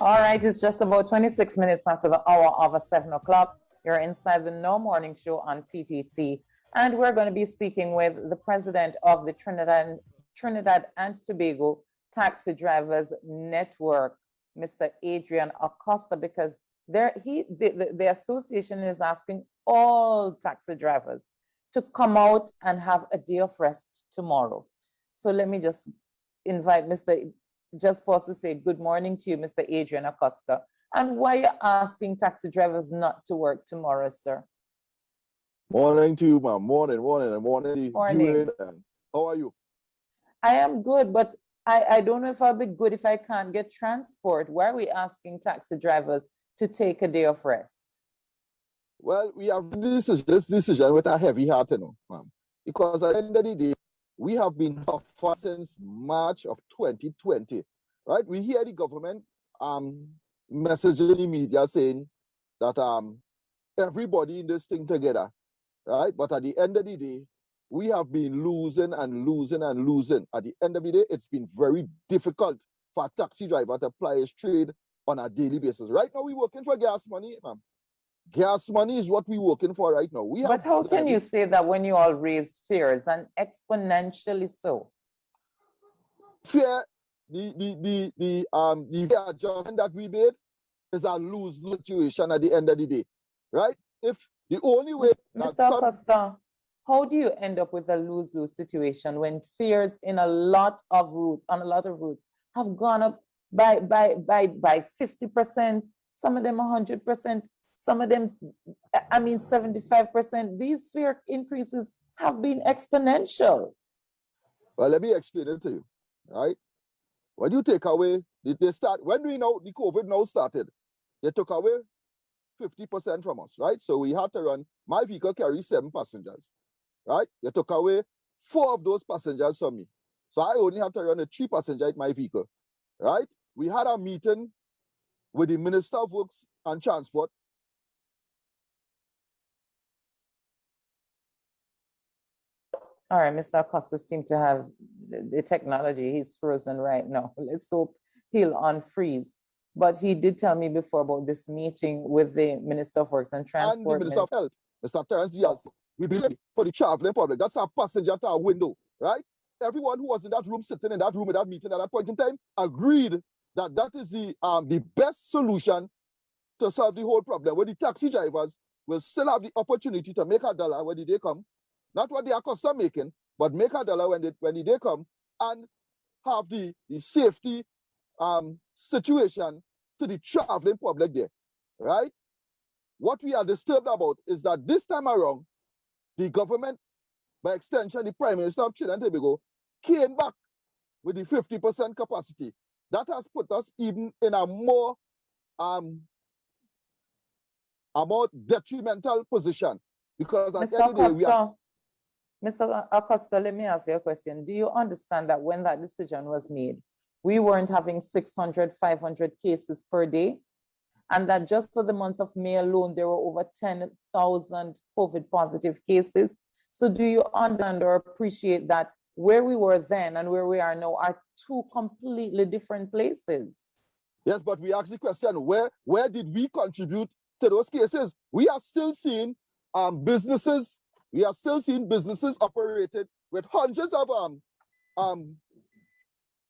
All right, it's just about 26 minutes after the hour of 7 o'clock. You're inside the No Morning Show on TTT, and we're going to be speaking with the president of the Trinidad and Tobago Taxi Drivers Network, Mr. Adrian Acosta, because the association is asking all taxi drivers to come out and have a day of rest tomorrow. So let me just invite just pause to say good morning to you, Mr. Adrian Acosta. And why are you asking taxi drivers not to work tomorrow, sir? Morning to you, ma'am. Morning. Morning. How are you? I am good, but I don't know if I'll be good if I can't get transport. Why are we asking taxi drivers to take a day of rest? Well, we have this decision with a heavy heart, ma'am. Because at the end of the day, we have been suffer since March of 2020, right? We hear the government messaging the media saying that everybody in this thing together, right? But at the end of the day, we have been losing and losing and losing. At the end of the day, it's been very difficult for a taxi driver to ply his trade on a daily basis. Right now, we're working for gas money, ma'am. Gas money is what we're working for right now. But how can you say that when you all raised fares and exponentially so? Fare, the fare adjustment that we made is a lose situation at the end of the day, right? If the only way Mr. Acosta, how do you end up with a lose-lose situation when fares in a lot of routes, have gone up by 50%, some of them 100%, some of them, 75%. These fare increases have been exponential. Well, let me explain it to you, right? When you take away, when the COVID now started, they took away 50% from us, right? So we had to run, my vehicle carries 7 passengers, right? You took away 4 of those passengers from me. So I only had to run a 3 passenger in my vehicle, right? We had a meeting with the Minister of Works and Transport. All right, Mr. Acosta seems to have the technology. He's frozen right now. Let's hope he'll unfreeze. But he did tell me before about this meeting with the Minister of Works and Transport. And the Minister of Health, Mr. Terence Diaz. We believe for the traveling public. That's our passenger to our window, right? Everyone who was in that room, sitting in that room at that meeting at that point in time, agreed that that is the best solution to solve the whole problem. Where the taxi drivers will still have the opportunity to make $1 when the day come, not what they are custom making, but make $1 when the day come, and have the safety situation to the traveling public there, right? What we are disturbed about is that this time around, the government, by extension, the Prime Minister of Trinidad and Tobago, came back with the 50% capacity. That has put us even in a more detrimental position, because at the end of the day, we are... Mr. Acosta, let me ask you a question. Do you understand that when that decision was made, we weren't having 600, 500 cases per day? And that just for the month of May alone, there were over 10,000 COVID positive cases. So do you understand or appreciate that where we were then and where we are now are 2 completely different places? Yes, but we ask the question, where did we contribute to those cases? We are still seeing businesses operated with hundreds of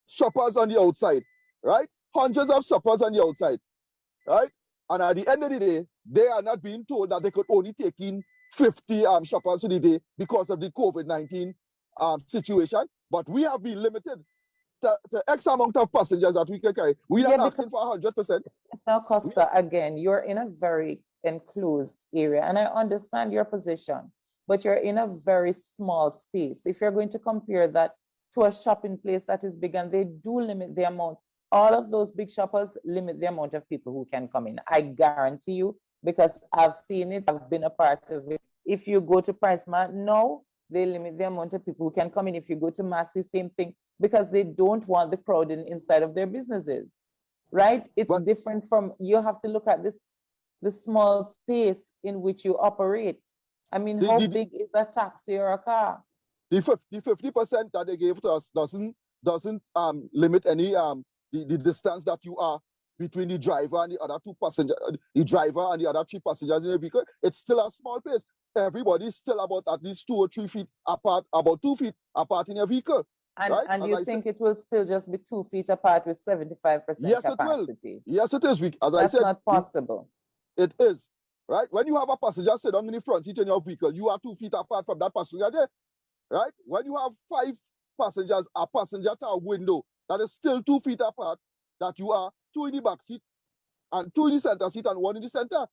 shoppers on the outside, right? Hundreds of shoppers on the outside, right? And at the end of the day, they are not being told that they could only take in 50 shoppers a day because of the COVID-19 situation. But we have been limited to X amount of passengers that we can carry. We are asking for 100%. Now, Costa, again, you're in a very enclosed area, and I understand your position, but you're in a very small space. If you're going to compare that to a shopping place that is big, and they do limit the amount, all of those big shoppers limit the amount of people who can come in. I guarantee you, because I've seen it, I've been a part of it. If you go to PriceMart, no, they limit the amount of people who can come in. If you go to Massey, same thing, because they don't want the crowding inside of their businesses, right? It's different from, you have to look at the small space in which you operate. I mean, how big is a taxi or a car? The 50% that they gave to us doesn't limit any the distance that you are between the driver and the other two passengers, the driver and the other three passengers in the vehicle, it's still a small space. Everybody's still about at least 2 or 3 feet apart, about 2 feet apart in your vehicle, right? And As you I said, think it will still just be 2 feet apart with 75% yes, it will. capacity? Yes, it is. As I That's said, not possible. it is, right? When you have a passenger sit down in the front seat in your vehicle, you are 2 feet apart from that passenger there, right? When you have 5 passengers, a passenger to a window, that is still 2 feet apart, that you are 2 in the back seat and 2 in the center seat and 1 in the center,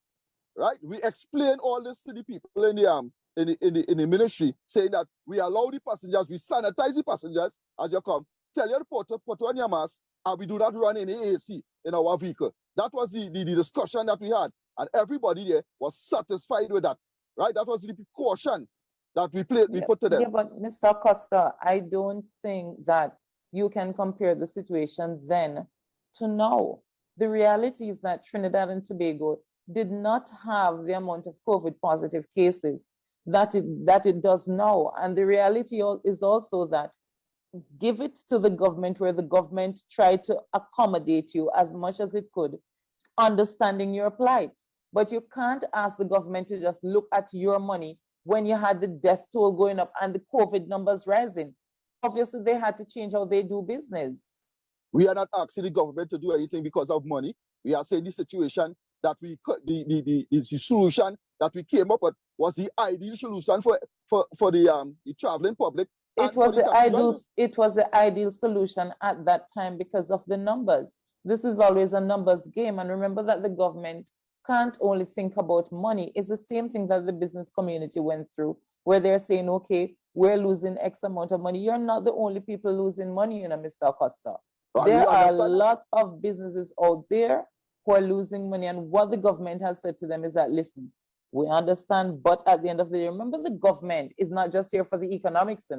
right? We explain all this to the people in the ministry, saying that we allow the passengers, we sanitize the passengers as you come. Tell your porter, put on your mask, and we do not run any AC in our vehicle. That was the discussion that we had, and everybody there was satisfied with that, right? That was the precaution that we put to them. Yeah, but Mr. Costa, I don't think that you can compare the situation then to now. The reality is that Trinidad and Tobago did not have the amount of COVID positive cases that it does now. And the reality is also that give it to the government, where the government tried to accommodate you as much as it could, understanding your plight. But you can't ask the government to just look at your money when you had the death toll going up and the COVID numbers rising. Obviously, they had to change how they do business. We are not asking the government to do anything because of money. We are saying the situation that the solution that we came up with was the ideal solution for the traveling public. It was the ideal solution at that time because of the numbers. This is always a numbers game. And remember that the government can't only think about money. It's the same thing that the business community went through, where they're saying, okay, we're losing X amount of money. You're not the only people losing money, Mr. Acosta. There are a lot of businesses out there who are losing money. And what the government has said to them is that, listen, we understand, but at the end of the day, remember, the government is not just here for the economics,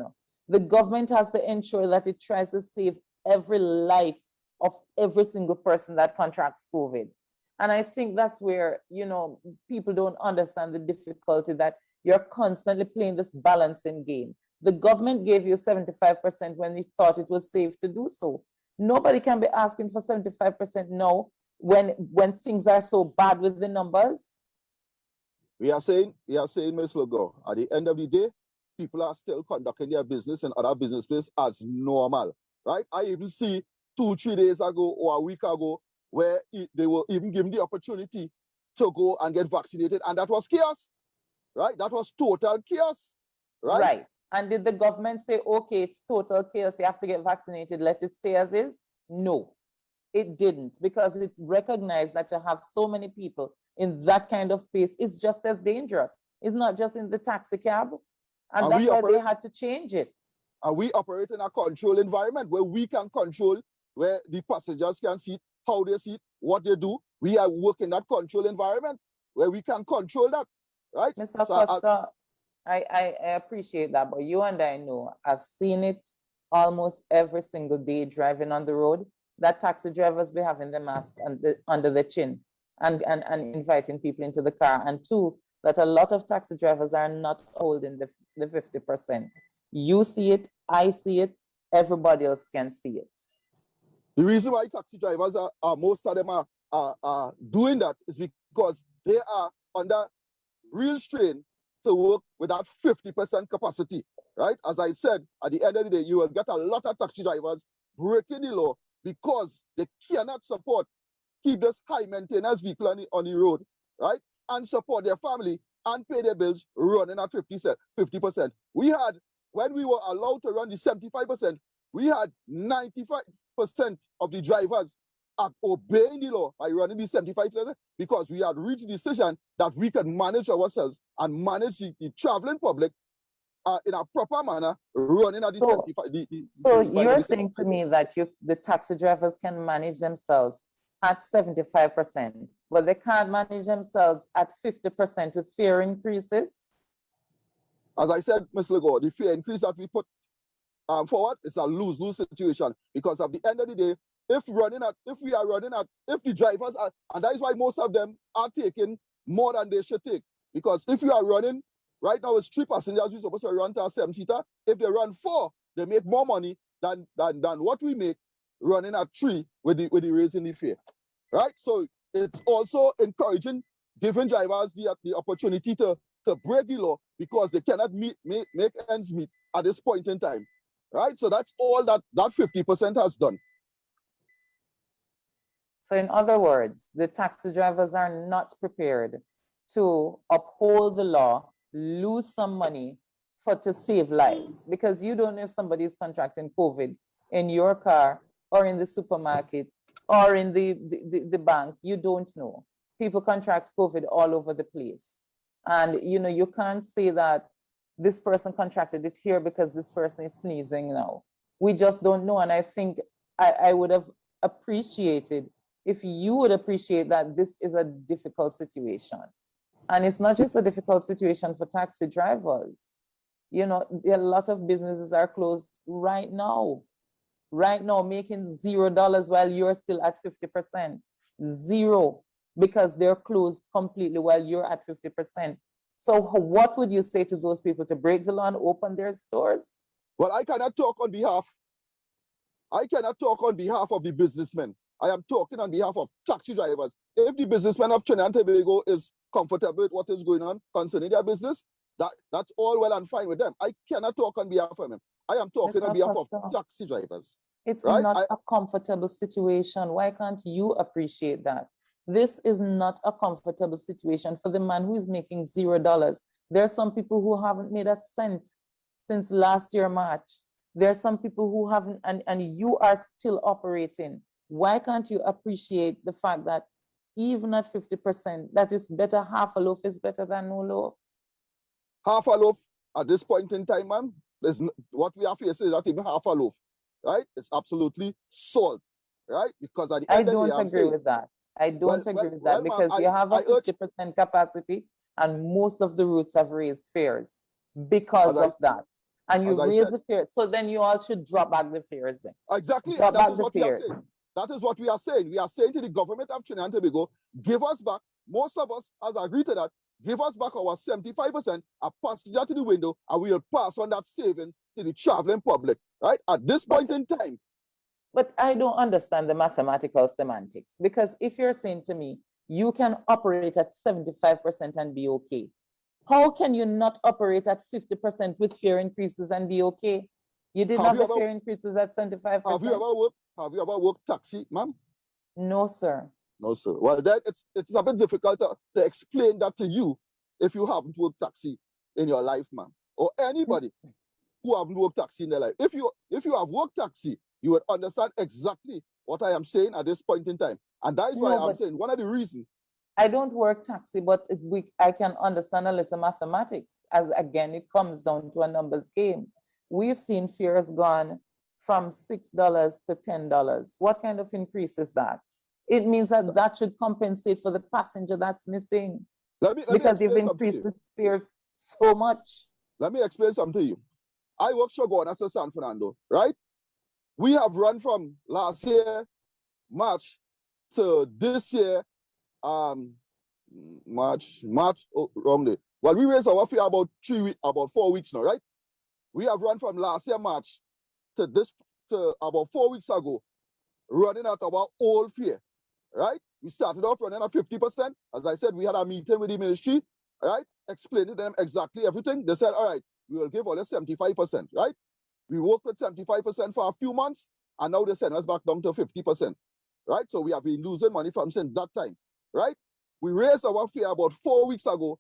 The government has to ensure that it tries to save every life of every single person that contracts COVID. And I think that's where, people don't understand the difficulty that you're constantly playing this balancing game. The government gave you 75% when it thought it was safe to do so. Nobody can be asking for 75% now when things are so bad with the numbers. We are saying, Ms. Lugo, at the end of the day, people are still conducting their business in other businesses as normal, right? I even see 2-3 days ago or a week ago where they were even given the opportunity to go and get vaccinated, and that was chaos, right? That was total chaos, right? Right. And did the government say, okay, it's total chaos, you have to get vaccinated, let it stay as is? No, it didn't, because it recognized that to have so many people in that kind of space is just as dangerous. It's not just in the taxi cab. And that's why they had to change it. And we operate in a controlled environment where we can control where the passengers can sit, how they sit, what they do. We are working in that controlled environment where we can control that, right? Mr. Costa, I appreciate that, but you and I know, I've seen it almost every single day driving on the road, that taxi drivers be having the mask under the chin and inviting people into the car. And two, that a lot of taxi drivers are not holding the 50%. You see it, I see it, everybody else can see it. The reason why taxi drivers most of them are doing that is because they are under real strain to work with that 50% capacity, right? As I said, at the end of the day, you will get a lot of taxi drivers breaking the law because they cannot keep this high maintenance vehicle on the road, right? And support their family and pay their bills running at 50%. We had, when we were allowed to run the 75%, we had 95% of the drivers are obeying the law by running the 75% because we had reached the decision that we can manage ourselves and manage the traveling public in a proper manner, running at the 75%. So you're saying to me that the taxi drivers can manage themselves at 75%, but they can't manage themselves at 50% with fare increases? As I said, Ms. Lugo, the fare increase that we put forward is a lose-lose situation because at the end of the day, if the drivers are, and that is why most of them are taking more than they should take. Because if you are running, right now it's 3 passengers, we're supposed to run to a 7-seater. If they run 4, they make more money than what we make running at 3 with the raising the fare. right? So it's also encouraging, giving drivers the opportunity to break the law because they cannot make ends meet at this point in time, right? So that's all that 50% has done. So in other words, the taxi drivers are not prepared to uphold the law, lose some money to save lives, because you don't know if somebody is contracting COVID in your car or in the supermarket or in the bank. You don't know. People contract COVID all over the place. And you can't say that this person contracted it here because this person is sneezing now. We just don't know. And I think I would have appreciated if you would appreciate that this is a difficult situation. And it's not just a difficult situation for taxi drivers. A lot of businesses are closed right now, making $0 while you're still at 50%. Zero, because they're closed completely while you're at 50%. So what would you say to those people to break the law and open their stores? Well, I cannot talk on behalf of the businessmen. I am talking on behalf of taxi drivers. If the businessmen of Trinidad and Tobago is comfortable with what is going on concerning their business, that's all well and fine with them. I cannot talk on behalf of them. I am talking on behalf of taxi drivers. It's not a comfortable situation. Why can't you appreciate that? This is not a comfortable situation for the man who is making $0. There are some people who haven't made a cent since last year, March. There are some people who haven't, and you are still operating. Why can't you appreciate the fact that even at 50%, that is better, half a loaf is better than no loaf? Half a loaf at this point in time, man, what we are facing is not even half a loaf, right? It's absolutely salt, right? Because at the end of the day, I don't agree with that. I don't agree with that because you have a 50% capacity and most of the routes have raised fares because of that. And you raise the fares, so then you all should drop back the fares then. Exactly, and that is what we are saying. That is what we are saying. We are saying to the government of Trinidad and Tobago, give us back, most of us has agreed to that, give us back our 75%, a passenger to the window, and we will pass on that savings to the traveling public, right? At this point in time. But I don't understand the mathematical semantics, because if you're saying to me, you can operate at 75% and be okay, how can you not operate at 50% with fare increases and be okay? You didn't have the fare increases at 75%. Have you ever worked taxi, ma'am? No, sir. No, sir. Well, then it's a bit difficult to explain that to you if you haven't worked taxi in your life, ma'am, or anybody who haven't worked taxi in their life. If you have worked taxi, you would understand exactly what I am saying at this point in time. And that is why I'm saying one of the reasons. I don't work taxi, but I can understand a little mathematics, as again, it comes down to a numbers game. We've seen fares gone from $6 to $10. What kind of increase is that? It means that should compensate for the passenger that's missing. Because you've increased the fare so much. Let me explain something to you. I work Shogun as a San Fernando, right? We have run from last year, March, to this year, March, wrongly. Well, we raised our fare about 4 weeks now, right? We have run from last year, March, to about 4 weeks ago, running at our old fare, right? We started off running at 50%. As I said, we had a meeting with the ministry, right? Explaining to them exactly everything. They said, all right, we will give all the 75%, right? We worked with 75% for a few months, and now they send us back down to 50%, right? So we have been losing money from since that time, right? We raised our fare about 4 weeks ago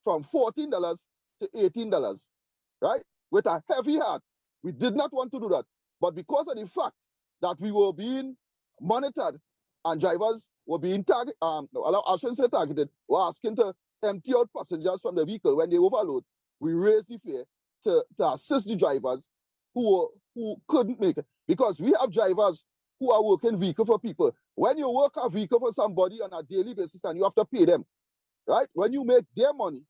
from $14 to $18, right? With a heavy heart. We did not want to do that. But because of the fact that we were being monitored and drivers were being targeted, I shouldn't say targeted, were asking to empty out passengers from the vehicle when they overload, we raised the fare to assist the drivers who couldn't make it. Because we have drivers who are working vehicle for people. When you work a vehicle for somebody on a daily basis and you have to pay them, right? When you make their money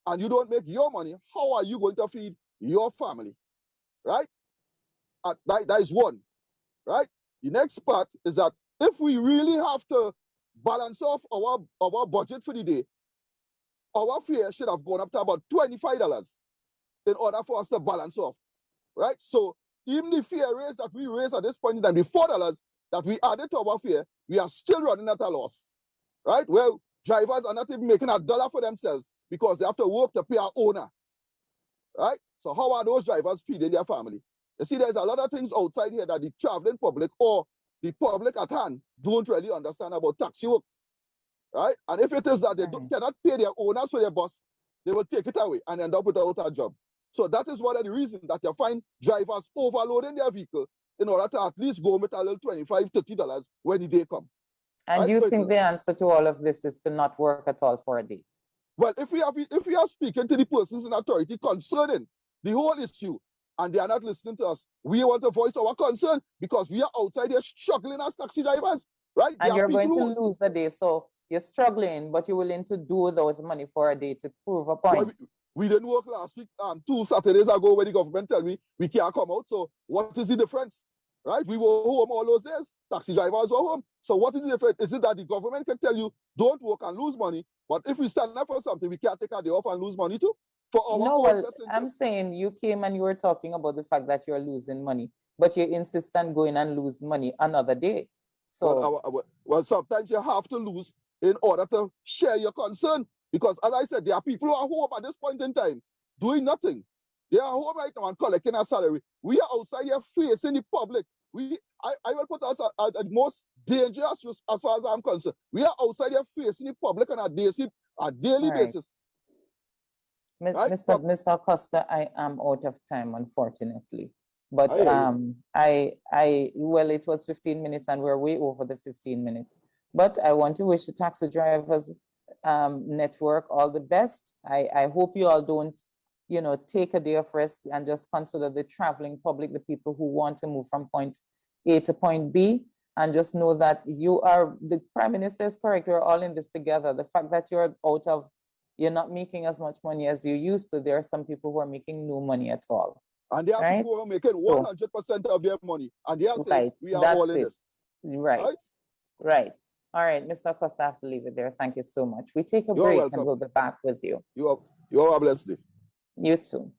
and you don't make your money, how are you going to feed your family, right? That is one, right? The next part is that if we really have to balance off our budget for the day, our fare should have gone up to about $25 in order for us to balance off, right? So even the fare raise that we raise at this point in time, the $4 that we added to our fare, we are still running at a loss, right? Well, drivers are not even making $1 for themselves because they have to work to pay our owner, right? So how are those drivers feeding their family? You see, there's a lot of things outside here that the traveling public or the public at hand don't really understand about taxi work, right? And if it is that they cannot pay their owners for their bus, they will take it away and end up without a job. So that is one of the reasons that you find drivers overloading their vehicle in order to at least go with a little $25, $30 when the day comes. And right? you think the answer to all of this is to not work at all for a day? Well, if we are speaking to the persons in authority concerning the whole issue, and they are not listening to us, we want to voice our concern because we are outside here struggling as taxi drivers, right? And you're going to lose the day, so you're struggling, but you're willing to do those money for a day to prove a point. Well, we didn't work last week, 2 Saturdays ago when the government tell me we can't come out. So what is the difference, right? We were home all those days. Taxi drivers were home. So what is the difference? Is it that the government can tell you don't work and lose money, but if we stand up for something, we can't take a day off and lose money too? For our no, own well, best interest? I'm saying you came and you were talking about the fact that you're losing money, but you insist on going and lose money another day. So well, sometimes you have to lose in order to share your concern. Because as I said, there are people who are home at this point in time doing nothing. They are home right now and collecting a salary. We are outside here facing the public. I will put us at the most dangerous as far as I'm concerned. We are outside here facing the public on a daily basis. Right? Mr. Acosta, I am out of time, unfortunately. But well, it was 15 minutes and we're way over the 15 minutes. But I want to wish the taxi drivers network all the best. I hope you all don't, take a day of rest and just consider the traveling public, the people who want to move from point A to point B, and just know that the Prime Minister is correct. We're all in this together. The fact that you're not making as much money as you used to, there are some people who are making no money at all. And there are people who are making 100% of their money. And they are saying, we are all in this. Right. All right, Mr. Acosta, I have to leave it there. Thank you so much. We take a You're break welcome. and we'll be back with you. You are a blessed day. You too.